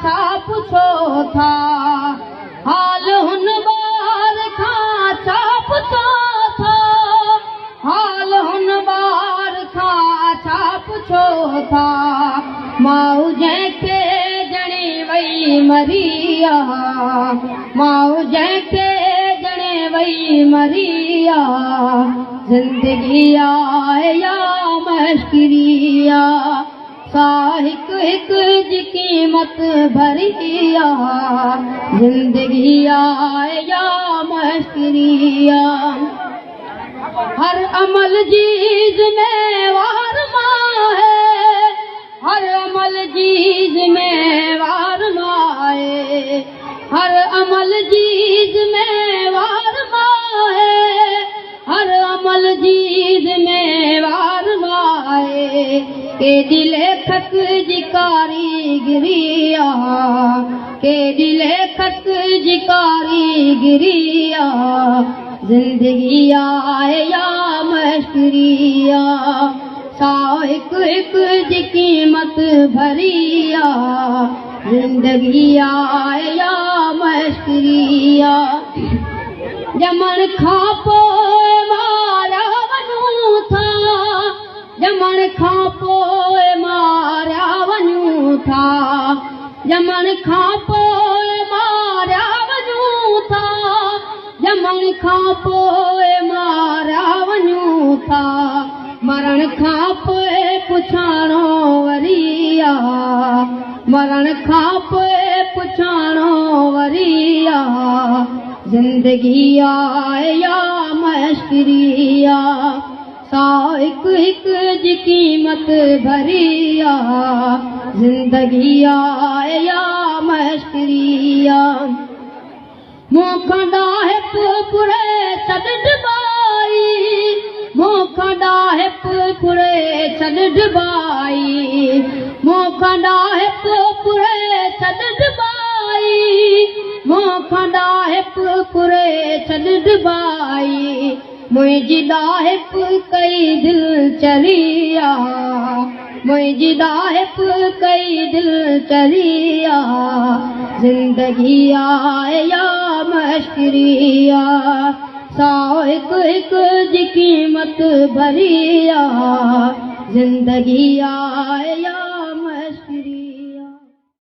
छा पुछो था हाल हुन ॿार खां छा पुछो था हाल हुन ॿार खां छा पुछो था माउ जंहिंखे ॼणे वई मरी माउ जंहिंखे ॼणे वई मरी ज़िंदगी आहे या मश्किरी सा हिकु हिकु जी क़ीमत भरी ज़िंदगी आहे या मश्किरी हर अमल जी ज़िम्मेवार मां है हर अमल जी ज़िम्मेवार मां है हर अमल जी ज़िम्मेवार मां है हर अमल जी ज़िम्मेवार मां है केॾी लेखक जी कारीगिरी केॾी लेखक जी कारीगिरी ज़िंदगी आहे या मश्किरी सा हिकु हिकु जी क़ीमत भरी ज़िंदगी आहे या मश्किरी ॼमण खां पोइ मारिया वञूं था ॼमण खां पोइ मारिया वञूं था ॼमण खां पोइ मारिया वञूं था ॼमण खां पोइ मारिया वञूं था मरण खां पोइ पुछाणो वरी मरण खां पोइ पुछाणो वरी ज़िंदगी आहे या मश्किरी सा हिकु हिकु जी क़ीमत भरी ज़िंदगी आहे या मश्किरी मूंखां ॾाहे पुरे छॾ ॾिबाई मूंखां ॾाहे पुरे छॾ ॾिबाई मूंखां ॾाहे पुरे छॾ ॾिबाई मूंखां ॾाहे पुरे छॾ ॾिबाई मुंहिंजी ॾाहिप कई दिलि चरी मुंहिंजी ॾाहिप कई दिलि चरी ज़िंदगी आहे या मश्किरी सा हिकु हिकु जी क़ीमत भरी ज़िंदगी आहे या